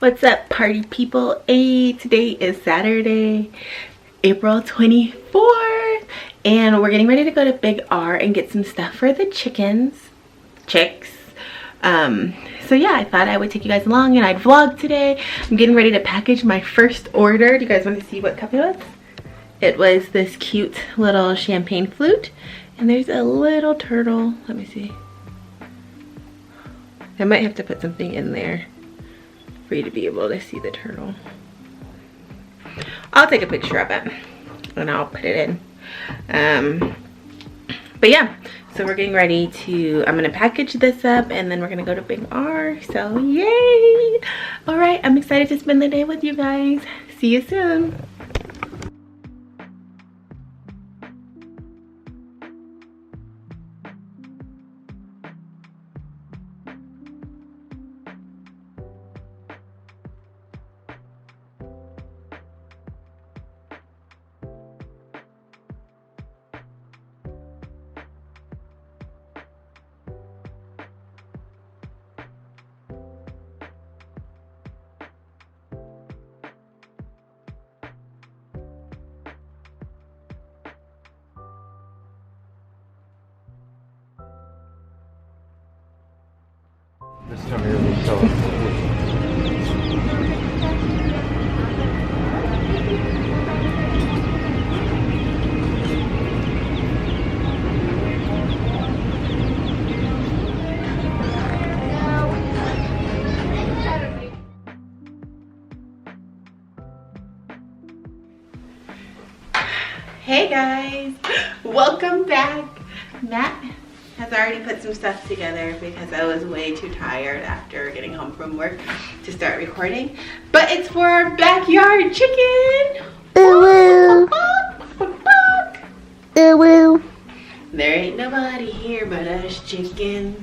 What's up, party people? Hey, today is Saturday, April 24th, and we're getting ready to go to Big R and get some stuff for the chicks. So yeah, I thought I would take you guys along and I'd vlog today. I'm getting ready to package my first order. Do you guys want to see what cup it was? It was this cute little champagne flute, and there's a little turtle. Let me see. I might have to put something in there for you to be able to see the turtle. I'll take a picture of it and I'll put it in. But yeah, so we're getting ready to, I'm gonna package this up and then we're gonna go to Big R, so yay! All right, I'm excited to spend the day with you guys. See you soon. This time of year we sell it. Hey guys, welcome back. Matt has already put some stuff together because I was way too tired after getting home from work to start recording. But it's for our backyard chicken. There ain't nobody here but us chickens.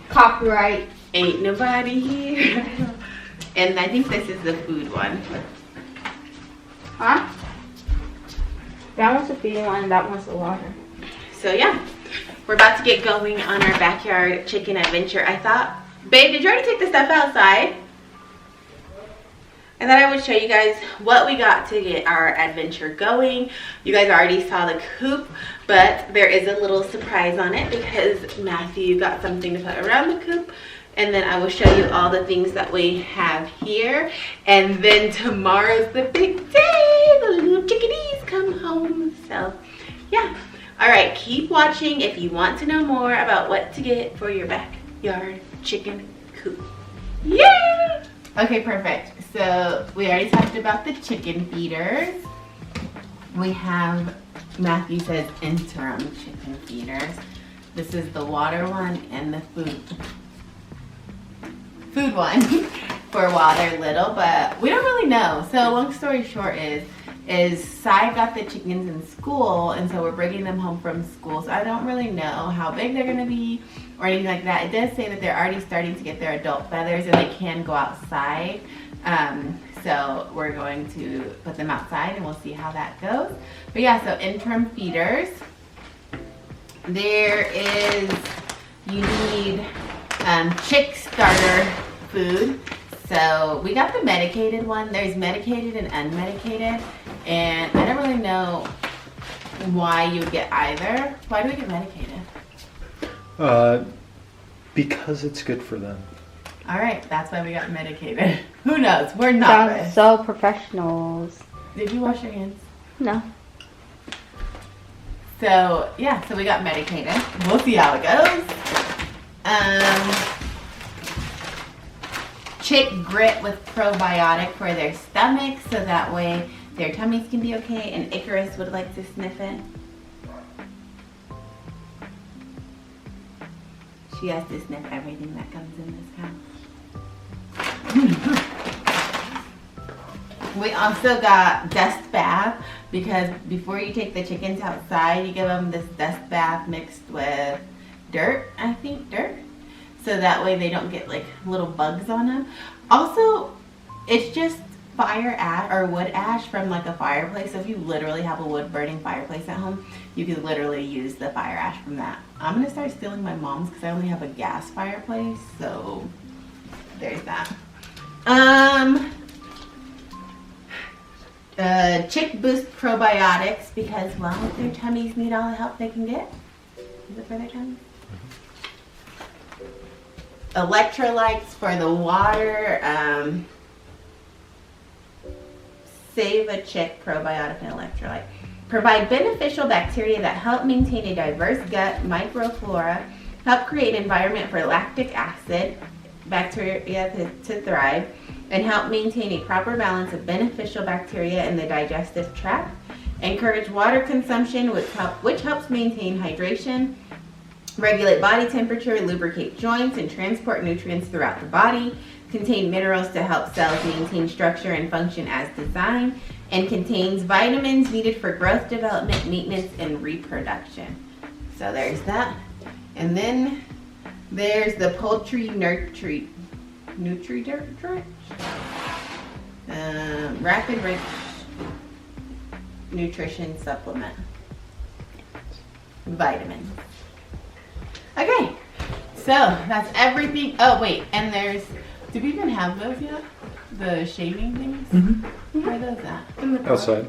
Copyright. Ain't nobody here. And I think this is the food one. Huh? That one's the feeding one and that one's the water. So yeah, we're about to get going on our backyard chicken adventure. I thought, babe, did you already take the stuff outside? I thought I would show you guys what we got to get our adventure going. You guys already saw the coop, but there is a little surprise on it because Matthew got something to put around the coop. And then I will show you all the things that we have here. And then tomorrow's the big day. The little chickadees come home. So yeah. All right, keep watching if you want to know more about what to get for your backyard chicken coop. Yeah! Okay, perfect. So we already talked about the chicken feeders. We have, Matthew says, interim chicken feeders. This is the water one and the food one for while they're little, but we don't really know. So long story short is Sai got the chickens in school, and so we're bringing them home from school. So I don't really know how big they're gonna be or anything like that. It does say that they're already starting to get their adult feathers and they can go outside. So we're going to put them outside and we'll see how that goes. But yeah, so interim feeders. There is, you need chick starter food. So we got the medicated one. There's medicated and unmedicated, and I don't really know why you would get either. Why do we get medicated? Because it's good for them. All right, that's why we got medicated. Who knows? We're not. Sounds so professionals. Did you wash your hands? No. So yeah, so we got medicated. We'll see how it goes. Chick grit with probiotic for their stomach, so that way their tummies can be okay, and Icarus would like to sniff it. She has to sniff everything that comes in this house. We also got dust bath, because before you take the chickens outside, you give them this dust bath mixed with dirt, I think dirt. So that way they don't get like little bugs on them. Also, it's just fire ash or wood ash from like a fireplace. So if you literally have a wood burning fireplace at home, you could literally use the fire ash from that. I'm gonna start stealing my mom's because I only have a gas fireplace. So there's that. Chick Boost probiotics because, well, their tummies need all the help they can get. Is it for their tummies? Electrolytes for the water. Save a Chick probiotic and electrolyte. Provide beneficial bacteria that help maintain a diverse gut microflora. Help create an environment for lactic acid bacteria to thrive. And help maintain a proper balance of beneficial bacteria in the digestive tract. Encourage water consumption, which helps maintain hydration, regulate body temperature, lubricate joints, and transport nutrients throughout the body. Contain minerals to help cells maintain structure and function as designed. And contains vitamins needed for growth, development, maintenance, and reproduction. So there's that. And then there's the poultry Nutri Drench. Rapid Rich Nutrition Supplement. Vitamins. Okay, so that's everything. Oh wait, and there's, do we even have those yet? The shaving things? Mm-hmm. Where are those at? In the car. Outside.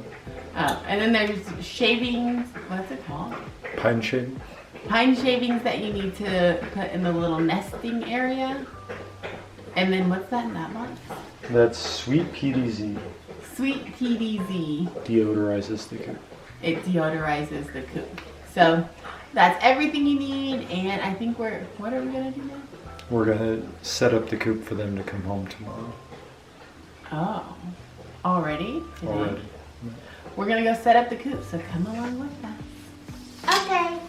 Oh, and then there's shavings, what's it called? Pine shade. Pine shavings that you need to put in the little nesting area. And then what's that in that box? That's sweet PDZ. Sweet PDZ. Deodorizes the coop. It deodorizes the coop. So that's everything you need, and I think what are we gonna do now? We're gonna set up the coop for them to come home tomorrow. Oh, already? Today? Already. We're gonna go set up the coop, so come along with us. Okay.